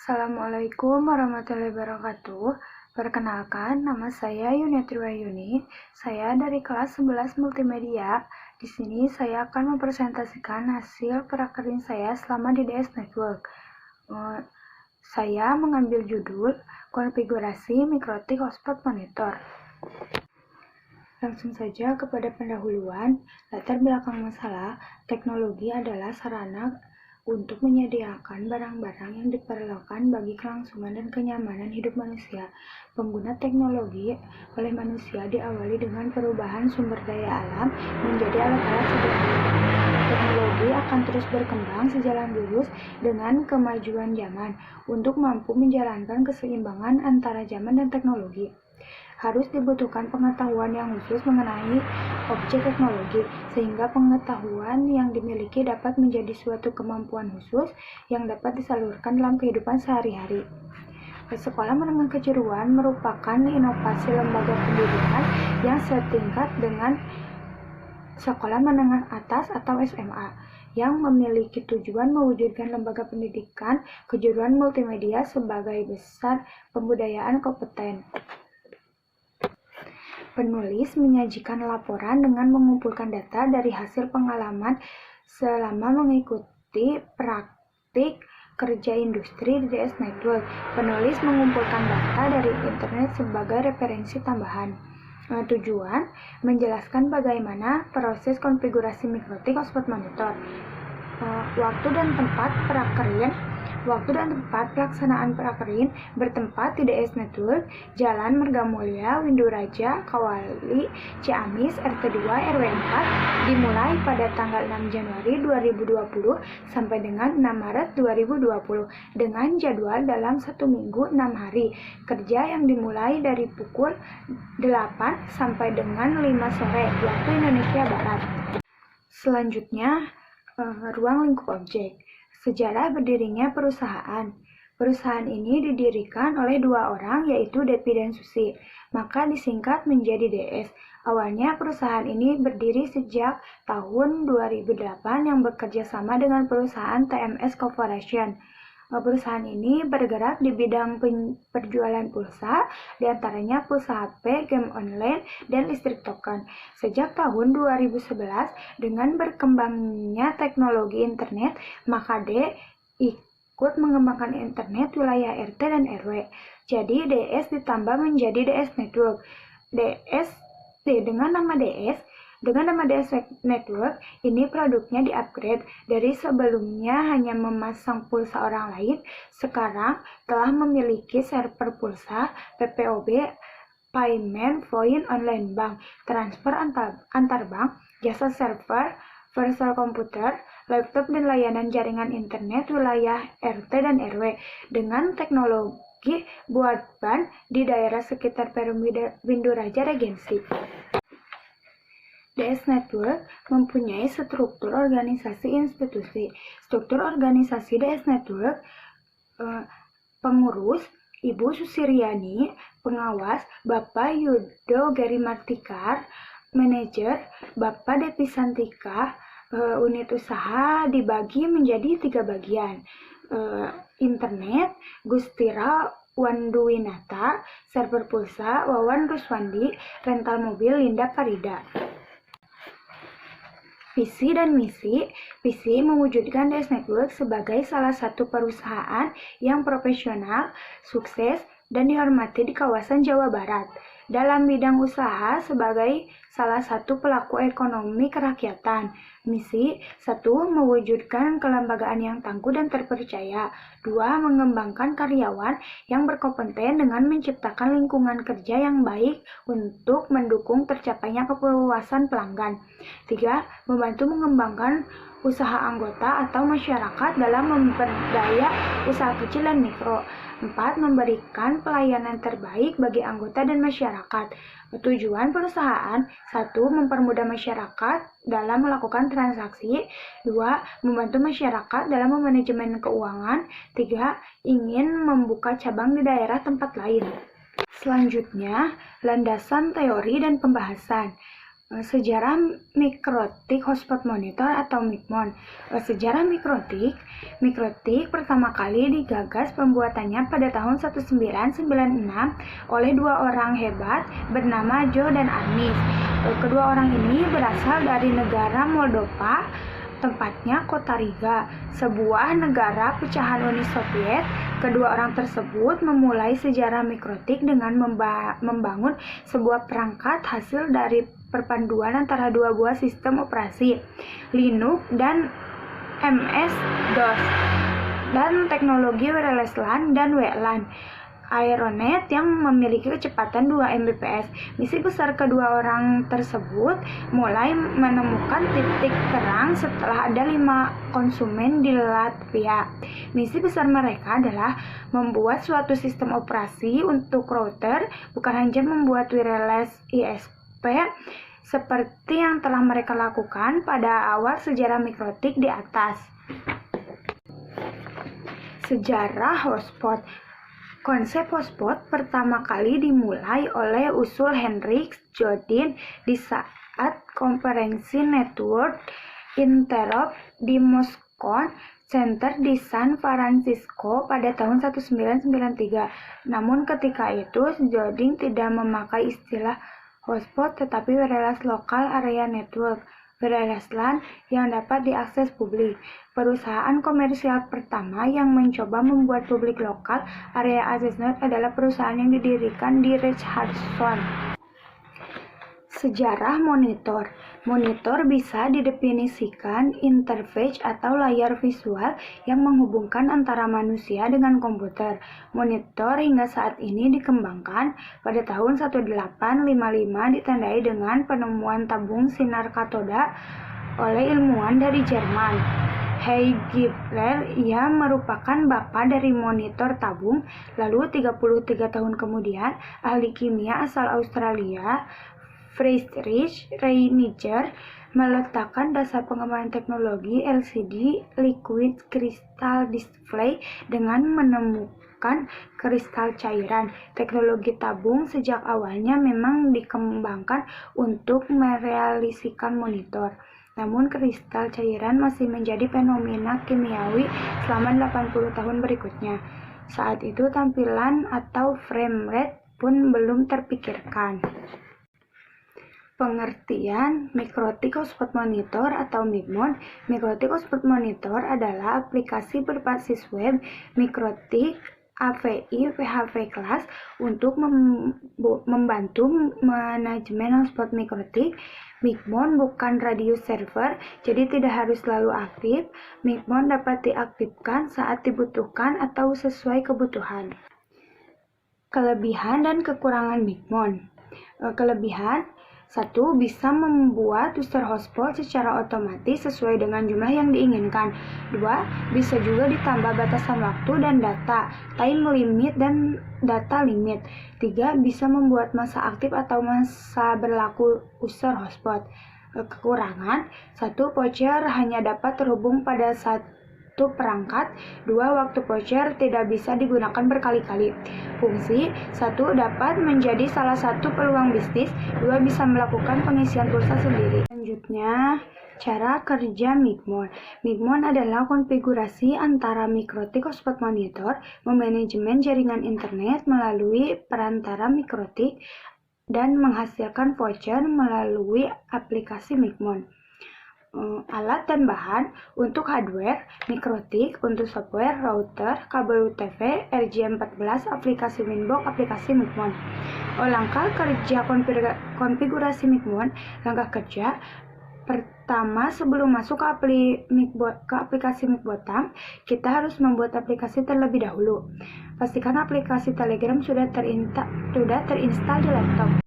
Assalamualaikum warahmatullahi wabarakatuh. Perkenalkan, nama saya Yuniatri Wahyuni. Saya dari kelas 11 Multimedia. Di sini saya akan mempresentasikan hasil prakerja saya selama di DS Network. Saya mengambil judul Konfigurasi Mikrotik Hotspot Monitor. Langsung saja kepada pendahuluan. Latar belakang masalah, teknologi adalah sarana untuk menyediakan barang-barang yang diperlukan bagi kelangsungan dan kenyamanan hidup manusia. Pengguna teknologi oleh manusia diawali dengan perubahan sumber daya alam menjadi alat-alat sederhana. Teknologi akan terus berkembang sejalan lurus dengan kemajuan zaman untuk mampu menjalankan keseimbangan antara zaman dan teknologi. Harus dibutuhkan pengetahuan yang khusus mengenai objek teknologi, sehingga pengetahuan yang dimiliki dapat menjadi suatu kemampuan khusus yang dapat disalurkan dalam kehidupan sehari-hari. Sekolah Menengah Kejuruan merupakan inovasi lembaga pendidikan yang setingkat dengan Sekolah Menengah Atas atau SMA, yang memiliki tujuan mewujudkan lembaga pendidikan kejuruan multimedia sebagai besar pembudayaan kompeten. Penulis menyajikan laporan dengan mengumpulkan data dari hasil pengalaman selama mengikuti praktik kerja industri di DS Network. Penulis mengumpulkan data dari internet sebagai referensi tambahan. Tujuan menjelaskan bagaimana proses konfigurasi mikrotik hotspot monitor. Waktu dan tempat pelaksanaan prakerja bertempat di DS Network, Jalan Margamulya, Winduraja, Kawali, Ciamis, RT 2 RW 4, dimulai pada tanggal 6 Januari 2020 sampai dengan 6 Maret 2020 dengan jadwal dalam 1 minggu 6 hari kerja yang dimulai dari pukul 8 sampai dengan 5 sore waktu Indonesia Barat. Selanjutnya, ruang lingkup objek. Sejarah berdirinya perusahaan. Perusahaan ini didirikan oleh dua orang, yaitu Depi dan Susi, maka disingkat menjadi DS. Awalnya perusahaan ini berdiri sejak tahun 2008 yang bekerja sama dengan perusahaan TMS Corporation. Perusahaan ini bergerak di bidang penjualan pulsa, diantaranya pulsa HP, game online, dan listrik token. Sejak tahun 2011, dengan berkembangnya teknologi internet, maka D ikut mengembangkan internet wilayah RT dan RW. Jadi DS ditambah menjadi DS Network. Dengan nama DS Network, ini produknya di-upgrade dari sebelumnya hanya memasang pulsa orang lain, sekarang telah memiliki server pulsa, PPOB, payment, point, online bank, transfer antar bank, jasa server, virtual komputer, laptop, dan layanan jaringan internet wilayah RT dan RW dengan teknologi broadband di daerah sekitar Perum Winduraja Regensi. DS Network mempunyai struktur organisasi institusi. Struktur organisasi DS Network, pengurus Ibu Susiryani, pengawas Bapak Yudo Gary Martikar, manajer Bapak Depi Santika. Unit usaha dibagi menjadi 3 bagian. Internet Gustira Wanduwinata, server pulsa Wawan Ruswandi, rental mobil Linda Farida. Visi dan misi. Visi mewujudkan DS Network sebagai salah satu perusahaan yang profesional, sukses, dan dihormati di kawasan Jawa Barat dalam bidang usaha sebagai salah satu pelaku ekonomi kerakyatan. Misi 1. Mewujudkan kelembagaan yang tangguh dan terpercaya. 2. Mengembangkan karyawan yang berkompeten dengan menciptakan lingkungan kerja yang baik untuk mendukung tercapainya kepuasan pelanggan. 3. Membantu mengembangkan usaha anggota atau masyarakat dalam memperdaya usaha kecil dan mikro. 4. Memberikan pelayanan terbaik bagi anggota dan masyarakat. Tujuan perusahaan: 1. Mempermudah masyarakat dalam melakukan transaksi. 2. Membantu masyarakat dalam manajemen keuangan. 3. Ingin membuka cabang di daerah tempat lain. Selanjutnya, landasan teori dan pembahasan. Sejarah mikrotik hotspot monitor atau MIKMON. Sejarah mikrotik pertama kali digagas pembuatannya pada tahun 1996 oleh dua orang hebat bernama Joe dan Amis. Kedua orang ini berasal dari negara Moldova, tempatnya kota Riga, sebuah negara pecahan Uni Soviet. Kedua orang tersebut memulai sejarah mikrotik dengan membangun sebuah perangkat hasil dari perpaduan antara dua buah sistem operasi, Linux dan MS-DOS, dan teknologi wireless LAN dan WLAN. Aeronet yang memiliki kecepatan 2 Mbps. Misi besar kedua orang tersebut mulai menemukan titik terang setelah ada 5 konsumen di Latvia. Misi besar mereka adalah membuat suatu sistem operasi untuk router, bukan hanya membuat wireless ISP seperti yang telah mereka lakukan pada awal sejarah mikrotik di atas. Sejarah hotspot. Konsep hotspot pertama kali dimulai oleh usul Henrik Jodin di saat konferensi Network Interop di Moskon Center di San Francisco pada tahun 1993. Namun ketika itu Jodin tidak memakai istilah hotspot tetapi wireless local area network, wireless LAN yang dapat diakses publik. Perusahaan komersial pertama yang mencoba membuat publik lokal area access net adalah perusahaan yang didirikan di Richardson. Sejarah monitor. Monitor bisa didefinisikan interface atau layar visual yang menghubungkan antara manusia dengan komputer. Monitor hingga saat ini dikembangkan. Pada tahun 1855 ditandai dengan penemuan tabung sinar katoda oleh ilmuwan dari Jerman, Hey Gibler. Ia merupakan bapak dari monitor tabung. Lalu 33 tahun kemudian, ahli kimia asal Australia, Friedrich Reiniger, meletakkan dasar pengembangan teknologi LCD liquid crystal display dengan menemukan kristal cairan. Teknologi tabung sejak awalnya memang dikembangkan untuk merealisasikan monitor. Namun kristal cairan masih menjadi fenomena kimiawi selama 80 tahun berikutnya. Saat itu tampilan atau frame rate pun belum terpikirkan. Pengertian mikrotik hotspot monitor atau MIKMON. Mikrotik hotspot monitor adalah aplikasi berbasis web mikrotik API PHP class untuk membantu manajemen hotspot mikrotik. MIKMON bukan radius server, jadi tidak harus selalu aktif. MIKMON dapat diaktifkan saat dibutuhkan atau sesuai kebutuhan. Kelebihan dan kekurangan MIKMON. Kelebihan: 1. Bisa membuat user hotspot secara otomatis sesuai dengan jumlah yang diinginkan. 2. Bisa juga ditambah batasan waktu dan data, time limit dan data limit. 3. Bisa membuat masa aktif atau masa berlaku user hotspot. Kekurangan: 1. Voucher hanya dapat terhubung pada satu perangkat. 2. Waktu voucher tidak bisa digunakan berkali-kali. Fungsi: 1. Dapat menjadi salah satu peluang bisnis. 2. Bisa melakukan pengisian pulsa sendiri. Selanjutnya, cara kerja MIKMON. MIKMON adalah konfigurasi antara mikrotik hotspot monitor, memanajemen jaringan internet melalui perantara mikrotik, dan menghasilkan voucher melalui aplikasi MIKMON. Alat dan bahan. Untuk hardware, mikrotik. Untuk software, router, kabel UTV, RJ14, aplikasi Winbox, aplikasi MIKMON. Langkah kerja konfigurasi MIKMON. Langkah kerja pertama, sebelum masuk ke aplikasi MIKBOTAM, kita harus membuat aplikasi terlebih dahulu. Pastikan aplikasi Telegram sudah terinstall di laptop.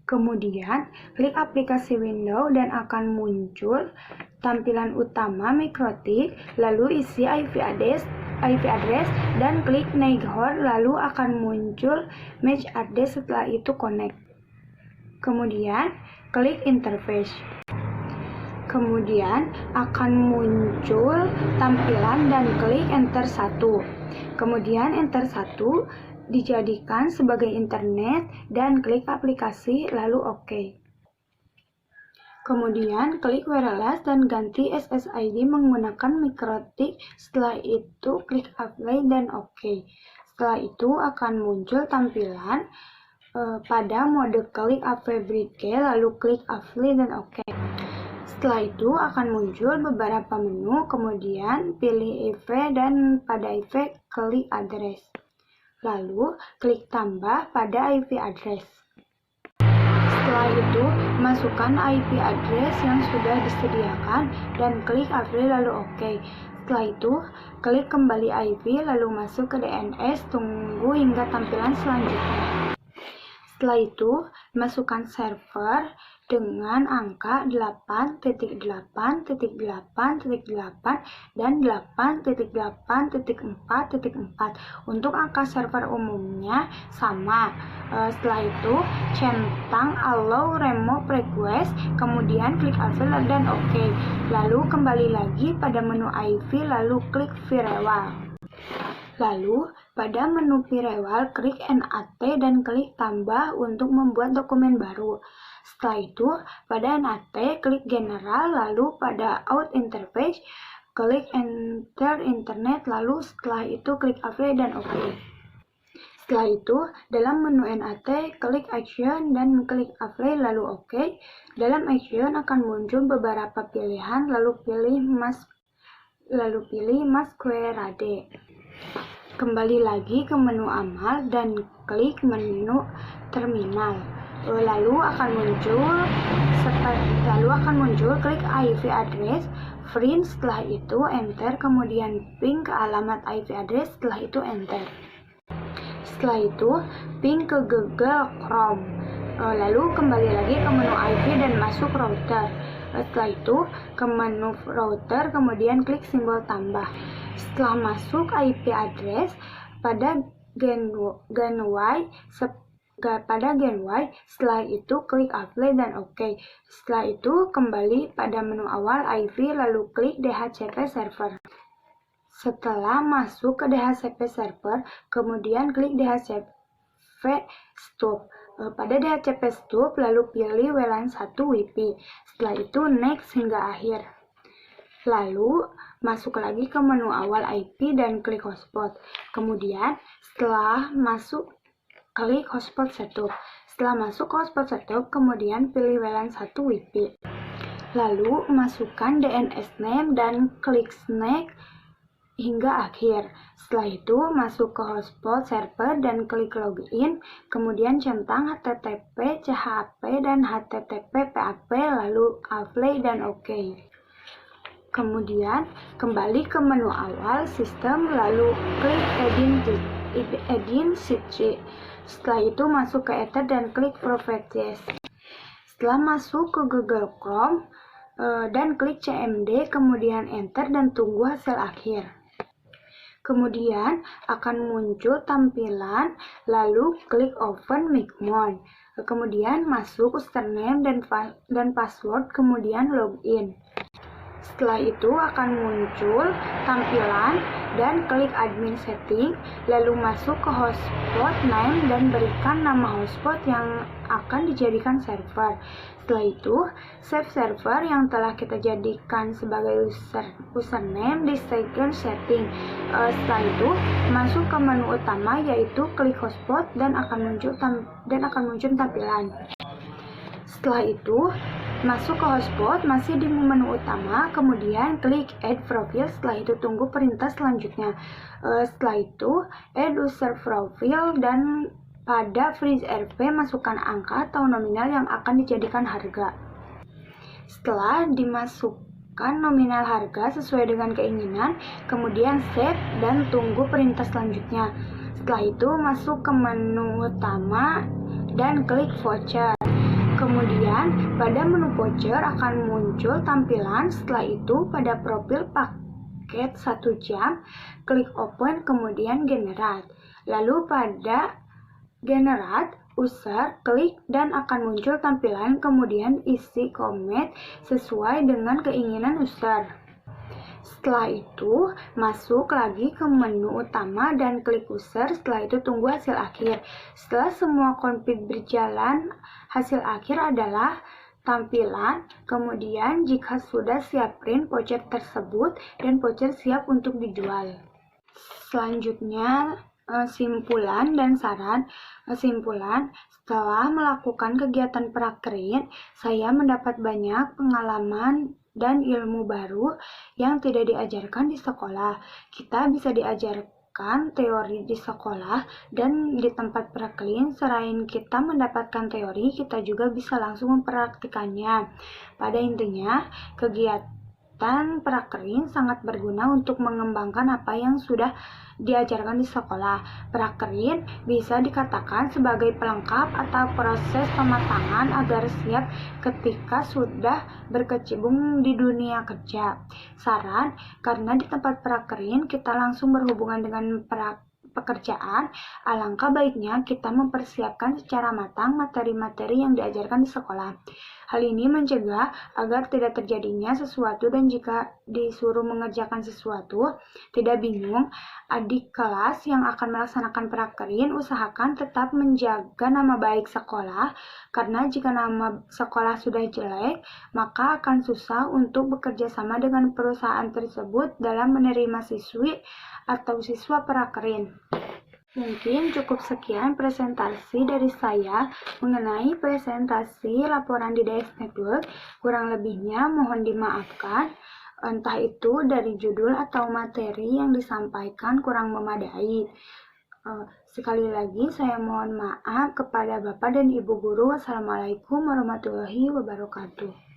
Kemudian, klik aplikasi Windows dan akan muncul tampilan utama mikrotik, lalu isi IP address dan klik Next, lalu akan muncul match address, setelah itu connect. Kemudian, klik interface. Kemudian akan muncul tampilan dan klik enter 1. Kemudian enter 1 dijadikan sebagai internet dan klik aplikasi lalu OK. Kemudian klik wireless dan ganti SSID menggunakan MikroTik. Setelah itu klik apply dan OK. Setelah itu akan muncul tampilan pada mode klik AV Bridge, lalu klik apply dan OK. Setelah itu akan muncul beberapa menu, kemudian pilih IV dan pada IV klik address. Lalu klik tambah pada IP address. Setelah itu, masukkan IP address yang sudah disediakan dan klik apply lalu OK. Setelah itu, klik kembali IP lalu masuk ke DNS, tunggu hingga tampilan selanjutnya. Setelah itu, masukkan server dengan angka 8.8.8.8 dan 8.8.4.4. Untuk angka server umumnya sama. Setelah itu, centang allow remove request, kemudian klik apply dan OK. Lalu kembali lagi pada menu IV, lalu klik firewall. Lalu, pada menu firewall, klik NAT dan klik tambah untuk membuat dokumen baru. Setelah itu, pada NAT, klik general, lalu pada out interface, klik enter internet, lalu setelah itu klik apply dan OK. Setelah itu, dalam menu NAT, klik action dan klik apply lalu OK. Dalam action akan muncul beberapa pilihan, lalu pilih masquerade. Kembali lagi ke menu amal dan klik menu terminal. Lalu akan muncul klik IP address, print, setelah itu enter, kemudian ping ke alamat IP address, setelah itu enter. Setelah itu ping ke Google Chrome. Lalu kembali lagi ke menu IP dan masuk router. Setelah itu ke menu router, kemudian klik simbol tambah. Setelah masuk IP address pada Gateway, setelah itu klik apply dan OK. Setelah itu kembali pada menu awal IP lalu klik DHCP server. Setelah masuk ke DHCP server, kemudian klik DHCP stop. Pada DHCP stop lalu pilih WLAN 1 WiFi. Setelah itu next hingga akhir. Lalu masuk lagi ke menu awal IP dan klik hotspot. Kemudian setelah masuk klik hotspot setup. Setelah masuk ke hotspot setup, kemudian pilih WLAN 1 WiFi. Lalu masukkan DNS name dan klik next hingga akhir. Setelah itu masuk ke hotspot server dan klik login, kemudian centang HTTP, CHAP dan HTTP PAP, lalu apply dan OK. Kemudian kembali ke menu awal sistem, lalu klik edit switch. Setelah itu masuk ke Ether dan klik properties. Setelah masuk ke Google Chrome dan klik CMD, kemudian enter dan tunggu hasil akhir. Kemudian akan muncul tampilan, lalu klik open Micmon. Kemudian masuk username dan password, kemudian login. Setelah itu akan muncul tampilan dan klik admin setting, lalu masuk ke hotspot name dan berikan nama hotspot yang akan dijadikan server. Setelah itu, save server yang telah kita jadikan sebagai username di second setting. Setelah itu, masuk ke menu utama yaitu klik hotspot dan akan muncul tampilan. Setelah itu, masuk ke hotspot masih di menu utama, kemudian klik add profile, setelah itu tunggu perintah selanjutnya. Setelah itu, add user profile dan pada freeze RP masukkan angka atau nominal yang akan dijadikan harga. Setelah dimasukkan nominal harga sesuai dengan keinginan, kemudian save dan tunggu perintah selanjutnya. Setelah itu masuk ke menu utama dan klik voucher. Kemudian pada menu voucher akan muncul tampilan. Setelah itu pada profil paket 1 jam, klik open kemudian generate. Lalu pada generate user, klik dan akan muncul tampilan, kemudian isi comment sesuai dengan keinginan user. Setelah itu masuk lagi ke menu utama dan klik user, setelah itu tunggu hasil akhir. Setelah semua config berjalan, hasil akhir adalah tampilan, kemudian jika sudah siap print voucher tersebut dan voucher siap untuk dijual. Selanjutnya, simpulan dan saran. Simpulan, setelah melakukan kegiatan prakerin, saya mendapat banyak pengalaman dan ilmu baru yang tidak diajarkan di sekolah. Kita bisa diajarkan teori di sekolah dan di tempat prakerin. Selain kita mendapatkan teori, kita juga bisa langsung mempraktikannya. Pada intinya, kegiatan prakerin sangat berguna untuk mengembangkan apa yang sudah diajarkan di sekolah. Prakerin bisa dikatakan sebagai pelengkap atau proses pematangan agar siap ketika sudah berkecimpung di dunia kerja. Saran, karena di tempat prakerin kita langsung berhubungan dengan pekerjaan, alangkah baiknya kita mempersiapkan secara matang materi-materi yang diajarkan di sekolah. Hal ini mencegah agar tidak terjadinya sesuatu dan jika disuruh mengerjakan sesuatu, tidak bingung. Adik kelas yang akan melaksanakan prakerin usahakan tetap menjaga nama baik sekolah, karena jika nama sekolah sudah jelek, maka akan susah untuk bekerja sama dengan perusahaan tersebut dalam menerima siswi atau siswa prakerin. Mungkin cukup sekian presentasi dari saya mengenai presentasi laporan di DS Network. Kurang lebihnya mohon dimaafkan, entah itu dari judul atau materi yang disampaikan kurang memadai. Sekali lagi saya mohon maaf kepada Bapak dan Ibu Guru. Wassalamualaikum warahmatullahi wabarakatuh.